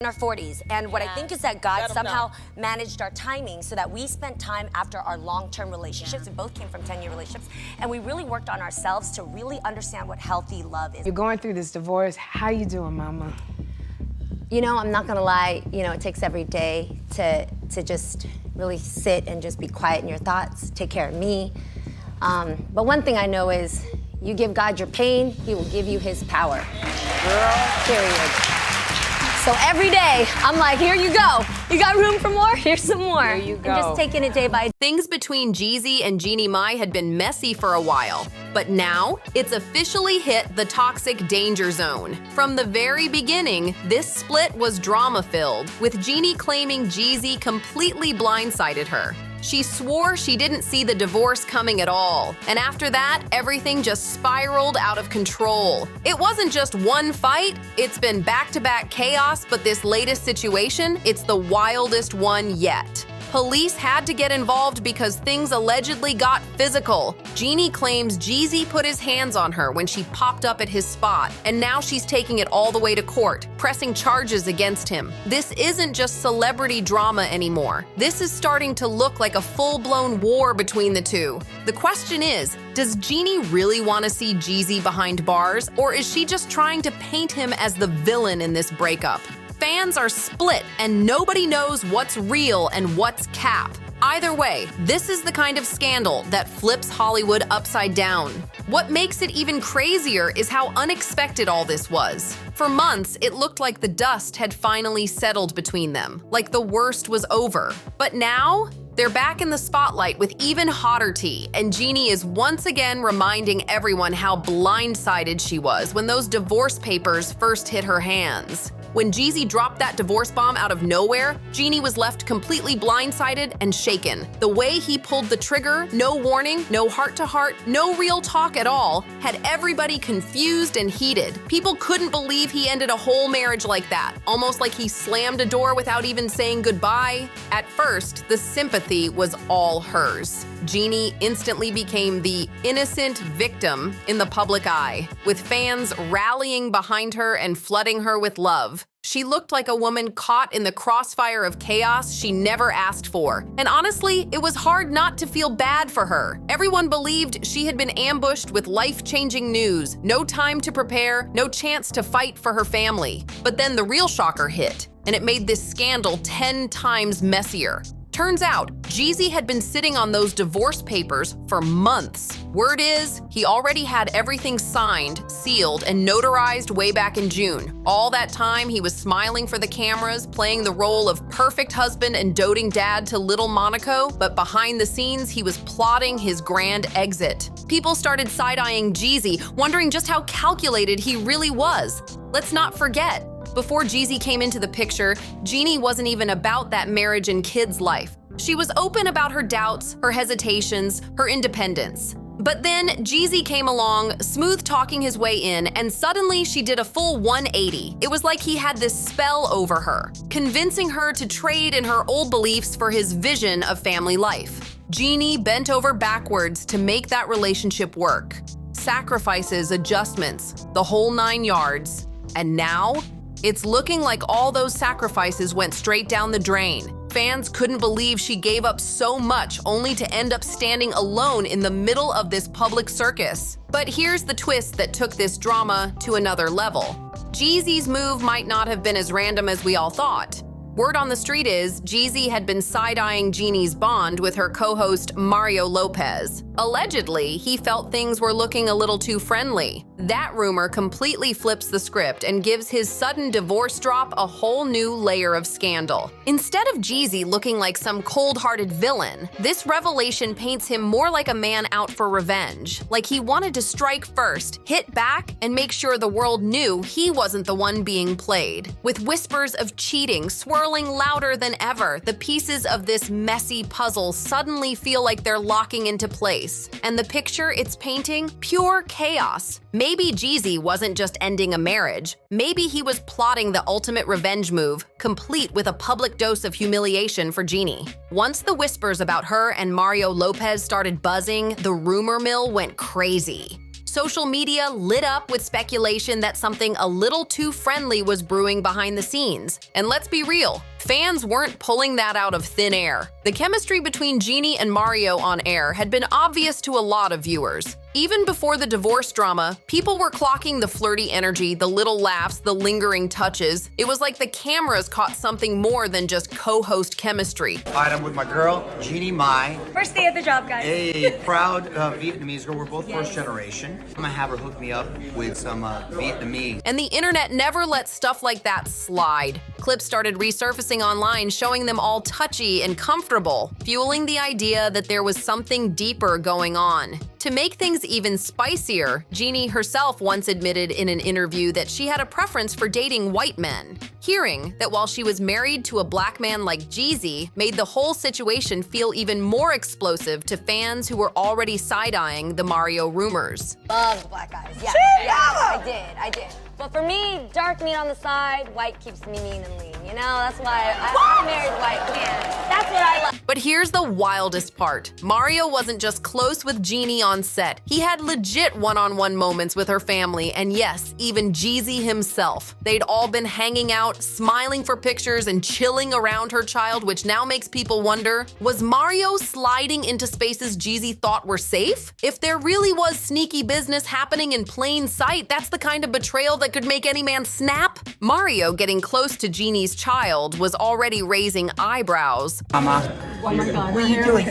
in our 40s. And what I think is that God somehow managed our timing so that we spent time after our long-term relationships. We both came from 10-year relationships. And we really worked on ourselves to really understand what healthy love is. You're going through this divorce. How you doing, mama? You know, I'm not gonna lie, you know, it takes every day to just really sit and just be quiet in your thoughts, take care of me. But one thing I know is you give God your pain, he will give you his power. Girl. Period. So every day, I'm like, here you go. You got room for more? Here's some more. Here you go. And just taking it day by day. Things between Jeezy and Jeannie Mai had been messy for a while, but now it's officially hit the toxic danger zone. From the very beginning, this split was drama-filled, with Jeannie claiming Jeezy completely blindsided her. She swore she didn't see the divorce coming at all, and after that, everything just spiraled out of control. It wasn't just one fight, it's been back-to-back chaos, but this latest situation, it's the wildest one yet. Police had to get involved because things allegedly got physical. Jeannie claims Jeezy put his hands on her when she popped up at his spot, and now she's taking it all the way to court, pressing charges against him. This isn't just celebrity drama anymore. This is starting to look like a full-blown war between the two. The question is, does Jeannie really want to see Jeezy behind bars, or is she just trying to paint him as the villain in this breakup? Fans are split, and nobody knows what's real and what's cap. Either way, this is the kind of scandal that flips Hollywood upside down. What makes it even crazier is how unexpected all this was. For months, it looked like the dust had finally settled between them, like the worst was over. But now, they're back in the spotlight with even hotter tea, and Jeannie is once again reminding everyone how blindsided she was when those divorce papers first hit her hands. When Jeezy dropped that divorce bomb out of nowhere, Jeannie was left completely blindsided and shaken. The way he pulled the trigger, no warning, no heart-to-heart, no real talk at all, had everybody confused and heated. People couldn't believe he ended a whole marriage like that, almost like he slammed a door without even saying goodbye. At first, the sympathy was all hers. Jeannie instantly became the innocent victim in the public eye, with fans rallying behind her and flooding her with love. She looked like a woman caught in the crossfire of chaos she never asked for. And honestly, it was hard not to feel bad for her. Everyone believed she had been ambushed with life-changing news, no time to prepare, no chance to fight for her family. But then the real shocker hit, and it made this scandal 10 times messier. Turns out, Jeezy had been sitting on those divorce papers for months. Word is, he already had everything signed, sealed, and notarized way back in June. All that time, he was smiling for the cameras, playing the role of perfect husband and doting dad to little Monaco, but behind the scenes, he was plotting his grand exit. People started side-eyeing Jeezy, wondering just how calculated he really was. Let's not forget, before Jeezy came into the picture, Jeannie wasn't even about that marriage and kids life. She was open about her doubts, her hesitations, her independence. But then Jeezy came along, smooth-talking his way in, and suddenly she did a full 180. It was like he had this spell over her, convincing her to trade in her old beliefs for his vision of family life. Jeannie bent over backwards to make that relationship work. Sacrifices, adjustments, the whole 9 yards. And now, it's looking like all those sacrifices went straight down the drain. Fans couldn't believe she gave up so much only to end up standing alone in the middle of this public circus. But here's the twist that took this drama to another level. Jeezy's move might not have been as random as we all thought. Word on the street is Jeezy had been side-eyeing Jeannie's bond with her co-host Mario Lopez. Allegedly, he felt things were looking a little too friendly. That rumor completely flips the script and gives his sudden divorce drop a whole new layer of scandal. Instead of Jeezy looking like some cold-hearted villain, this revelation paints him more like a man out for revenge. Like he wanted to strike first, hit back, and make sure the world knew he wasn't the one being played. With whispers of cheating swirling louder than ever, the pieces of this messy puzzle suddenly feel like they're locking into place. And the picture it's painting? Pure chaos. Maybe Jeezy wasn't just ending a marriage. Maybe he was plotting the ultimate revenge move, complete with a public dose of humiliation for Jeannie. Once the whispers about her and Mario Lopez started buzzing, the rumor mill went crazy. Social media lit up with speculation that something a little too friendly was brewing behind the scenes. And let's be real, fans weren't pulling that out of thin air. The chemistry between Jeannie and Mario on air had been obvious to a lot of viewers. Even before the divorce drama, people were clocking the flirty energy, the little laughs, the lingering touches. It was like the cameras caught something more than just co-host chemistry. All right, I'm with my girl, Jeannie Mai. First day at the job, guys. A proud Vietnamese girl. We're both first generation. I'm gonna have her hook me up with some Vietnamese. And the internet never let stuff like that slide. Clips started resurfacing online showing them all touchy and comfortable, fueling the idea that there was something deeper going on. To make things even spicier, Jeannie herself once admitted in an interview that she had a preference for dating white men. Hearing that while she was married to a black man like Jeezy made the whole situation feel even more explosive to fans who were already side-eyeing the Mario rumors. Love black guys. Yeah, I did. But for me, dark meat on the side, white keeps me mean and lean. You know, that's why I married white man. That's what I love. But here's the wildest part. Mario wasn't just close with Jeannie on set. He had legit one-on-one moments with her family, and yes, even Jeezy himself. They'd all been hanging out, smiling for pictures, and chilling around her child, which now makes people wonder, was Mario sliding into spaces Jeezy thought were safe? If there really was sneaky business happening in plain sight, that's the kind of betrayal that could make any man snap. Mario getting close to Jeannie's child was already raising eyebrows. Mama. Oh my God, what are you doing?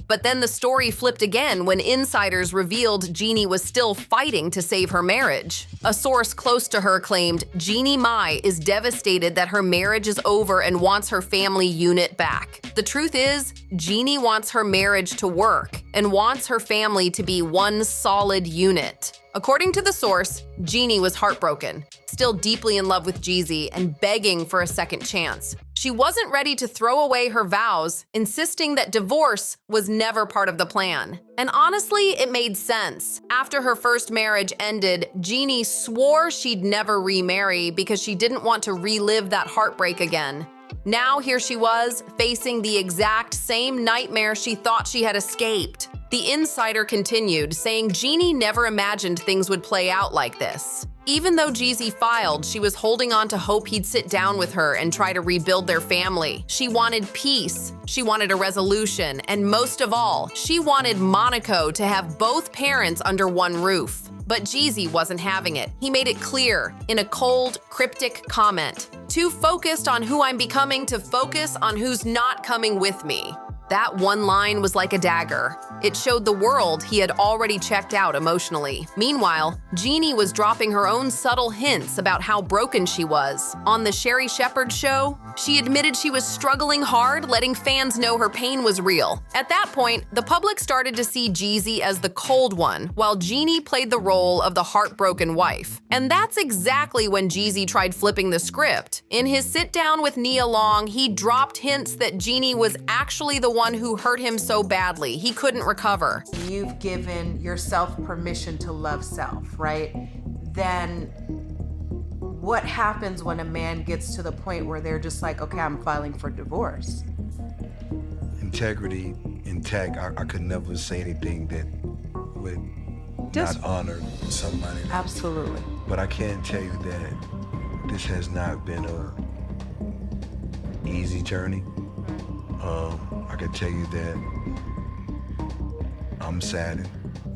But then the story flipped again when insiders revealed Jeannie was still fighting to save her marriage. A source close to her claimed Jeannie Mai is devastated that her marriage is over and wants her family unit back. The truth is, Jeannie wants her marriage to work and wants her family to be one solid unit. According to the source, Jeannie was heartbroken, still deeply in love with Jeezy and begging for a second chance. She wasn't ready to throw away her vows, insisting that divorce was never part of the plan. And honestly, it made sense. After her first marriage ended, Jeannie swore she'd never remarry because she didn't want to relive that heartbreak again. Now here she was, facing the exact same nightmare she thought she had escaped. The insider continued, saying Jeannie never imagined things would play out like this. Even though Jeezy filed, she was holding on to hope he'd sit down with her and try to rebuild their family. She wanted peace, she wanted a resolution, and most of all, she wanted Monaco to have both parents under one roof. But Jeezy wasn't having it. He made it clear in a cold, cryptic comment. Too focused on who I'm becoming to focus on who's not coming with me. That one line was like a dagger. It showed the world he had already checked out emotionally. Meanwhile, Jeannie was dropping her own subtle hints about how broken she was. On the Sherry Shepherd show, she admitted she was struggling hard, letting fans know her pain was real. At that point, the public started to see Jeezy as the cold one, while Jeannie played the role of the heartbroken wife. And that's exactly when Jeezy tried flipping the script. In his sit-down with Nia Long, he dropped hints that Jeannie was actually the one who hurt him so badly he couldn't recover. You've given yourself permission to love self, right? Then what happens when a man gets to the point where they're just like, okay, I'm filing for divorce? Integrity intact. I could never say anything that would not honor somebody. Absolutely. But I can tell you that this has not been a easy journey. I can tell you that I'm saddened.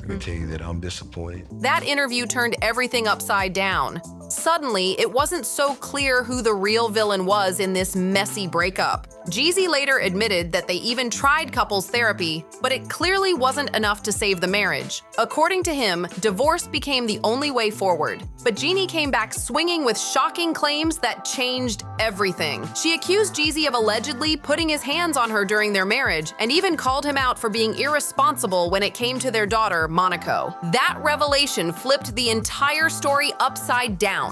I can tell you that I'm disappointed. That interview turned everything upside down. Suddenly, it wasn't so clear who the real villain was in this messy breakup. Jeezy later admitted that they even tried couples therapy, but it clearly wasn't enough to save the marriage. According to him, divorce became the only way forward. But Jeannie came back swinging with shocking claims that changed everything. She accused Jeezy of allegedly putting his hands on her during their marriage and even called him out for being irresponsible when it came to their daughter, Monaco. That revelation flipped the entire story upside down.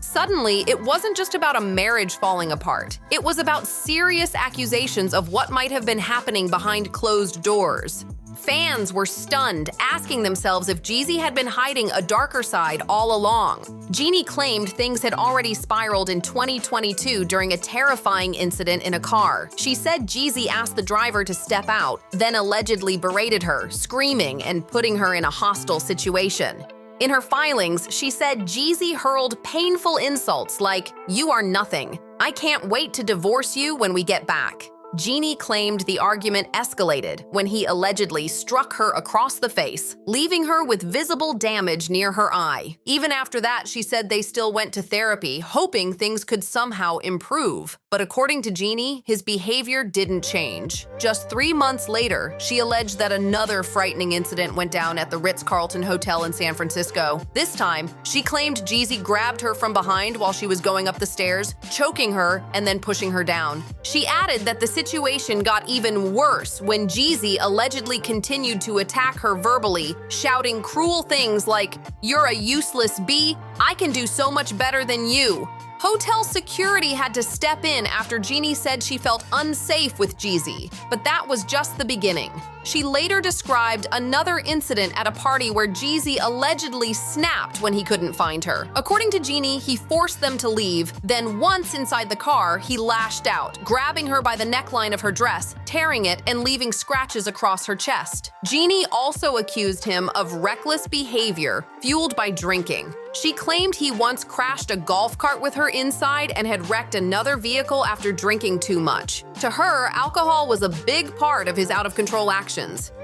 Suddenly, it wasn't just about a marriage falling apart. It was about serious accusations of what might have been happening behind closed doors. Fans were stunned, asking themselves if Jeezy had been hiding a darker side all along. Jeannie claimed things had already spiraled in 2022 during a terrifying incident in a car. She said Jeezy asked the driver to step out, then allegedly berated her, screaming and putting her in a hostile situation. In her filings, she said Jeezy hurled painful insults like, "You are nothing. I can't wait to divorce you when we get back." Jeannie claimed the argument escalated when he allegedly struck her across the face, leaving her with visible damage near her eye. Even after that, she said they still went to therapy, hoping things could somehow improve. But according to Jeannie, his behavior didn't change. Just 3 months later, she alleged that another frightening incident went down at the Ritz-Carlton Hotel in San Francisco. This time, she claimed Jeezy grabbed her from behind while she was going up the stairs, choking her and then pushing her down. She added that the situation got even worse when Jeezy allegedly continued to attack her verbally, shouting cruel things like, "You're a useless bee. I can do so much better than you." Hotel security had to step in after Jeannie said she felt unsafe with Jeezy, but that was just the beginning. She later described another incident at a party where Jeezy allegedly snapped when he couldn't find her. According to Jeannie, he forced them to leave, then once inside the car, he lashed out, grabbing her by the neckline of her dress, tearing it and leaving scratches across her chest. Jeannie also accused him of reckless behavior fueled by drinking. She claimed he once crashed a golf cart with her inside and had wrecked another vehicle after drinking too much. To her, alcohol was a big part of his out-of-control actions.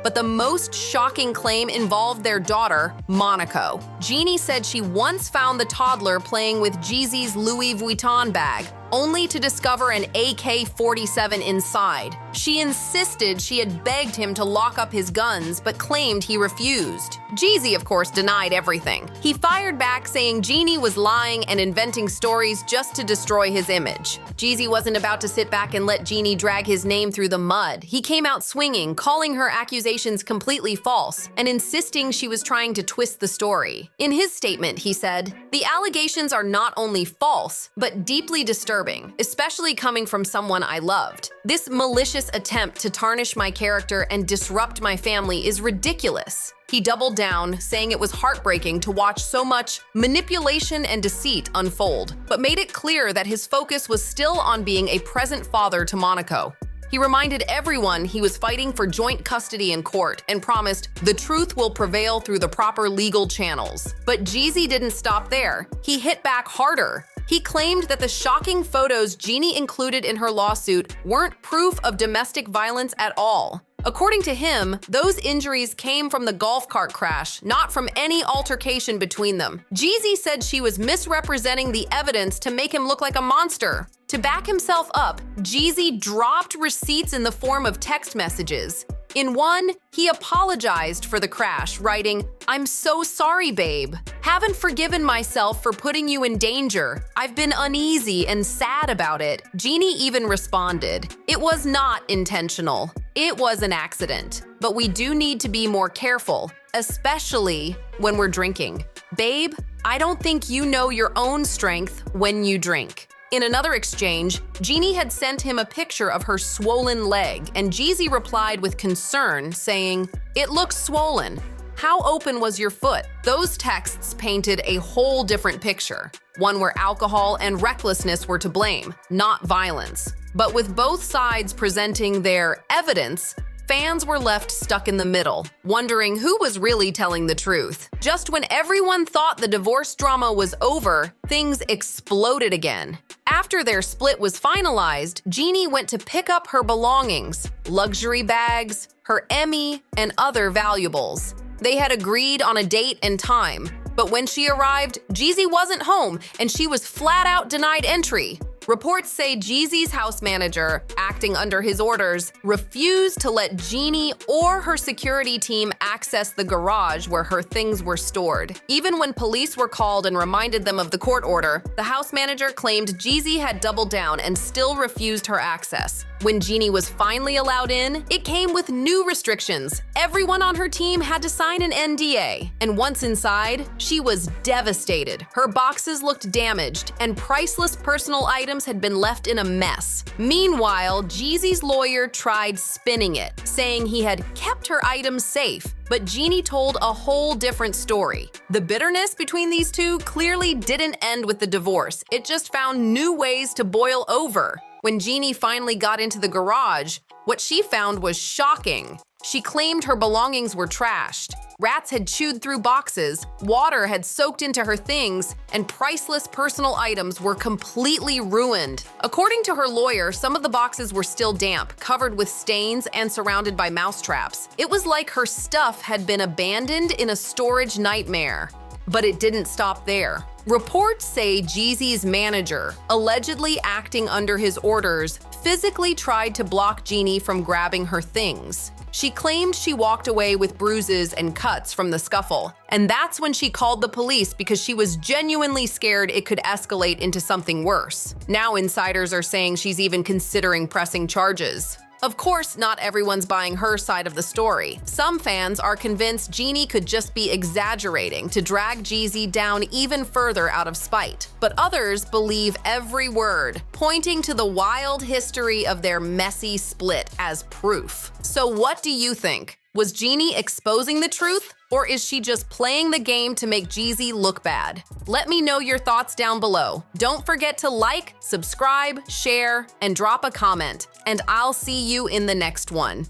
But the most shocking claim involved their daughter, Monaco. Jeannie said she once found the toddler playing with Jeezy's Louis Vuitton bag, only to discover an AK-47 inside. She insisted she had begged him to lock up his guns, but claimed he refused. Jeezy, of course, denied everything. He fired back saying Jeannie was lying and inventing stories just to destroy his image. Jeezy wasn't about to sit back and let Jeannie drag his name through the mud. He came out swinging, calling her accusations completely false, and insisting she was trying to twist the story. In his statement, he said, "The allegations are not only false, but deeply disturbing, especially coming from someone I loved. This malicious attempt to tarnish my character and disrupt my family is ridiculous." He doubled down, saying it was heartbreaking to watch so much manipulation and deceit unfold, but made it clear that his focus was still on being a present father to Monaco. He reminded everyone he was fighting for joint custody in court and promised the truth will prevail through the proper legal channels. But Jeezy didn't stop there. He hit back harder. He claimed that the shocking photos Jeannie included in her lawsuit weren't proof of domestic violence at all. According to him, those injuries came from the golf cart crash, not from any altercation between them. Jeezy said she was misrepresenting the evidence to make him look like a monster. To back himself up, Jeezy dropped receipts in the form of text messages. In one, he apologized for the crash, writing, "I'm so sorry, babe. Haven't forgiven myself for putting you in danger. I've been uneasy and sad about it." Jeannie even responded, "It was not intentional. It was an accident. But we do need to be more careful, especially when we're drinking. Babe, I don't think you know your own strength when you drink." In another exchange, Jeannie had sent him a picture of her swollen leg, and Jeezy replied with concern, saying, "It looks swollen. How open was your foot?" Those texts painted a whole different picture, one where alcohol and recklessness were to blame, not violence. But with both sides presenting their evidence, fans were left stuck in the middle, wondering who was really telling the truth. Just when everyone thought the divorce drama was over, things exploded again. After their split was finalized, Jeannie went to pick up her belongings, luxury bags, her Emmy, and other valuables. They had agreed on a date and time, but when she arrived, Jeezy wasn't home and she was flat out denied entry. Reports say Jeezy's house manager, acting under his orders, refused to let Jeannie or her security team access the garage where her things were stored. Even when police were called and reminded them of the court order, the house manager claimed Jeezy had doubled down and still refused her access. When Jeannie was finally allowed in, it came with new restrictions. Everyone on her team had to sign an NDA. And once inside, she was devastated. Her boxes looked damaged, and priceless personal items items had been left in a mess. Meanwhile, Jeezy's lawyer tried spinning it, saying he had kept her items safe. But Jeannie told a whole different story. The bitterness between these two clearly didn't end with the divorce. It just found new ways to boil over. When Jeannie finally got into the garage, what she found was shocking. She claimed her belongings were trashed. Rats had chewed through boxes, water had soaked into her things, and priceless personal items were completely ruined. According to her lawyer, some of the boxes were still damp, covered with stains, and surrounded by mousetraps. It was like her stuff had been abandoned in a storage nightmare. But it didn't stop there. Reports say Jeezy's manager, allegedly acting under his orders, physically tried to block Jeannie from grabbing her things. She claimed she walked away with bruises and cuts from the scuffle. And that's when she called the police because she was genuinely scared it could escalate into something worse. Now insiders are saying she's even considering pressing charges. Of course, not everyone's buying her side of the story. Some fans are convinced Jeannie could just be exaggerating to drag Jeezy down even further out of spite. But others believe every word, pointing to the wild history of their messy split as proof. So what do you think? Was Jeannie exposing the truth, or is she just playing the game to make Jeezy look bad? Let me know your thoughts down below. Don't forget to like, subscribe, share, and drop a comment. And I'll see you in the next one.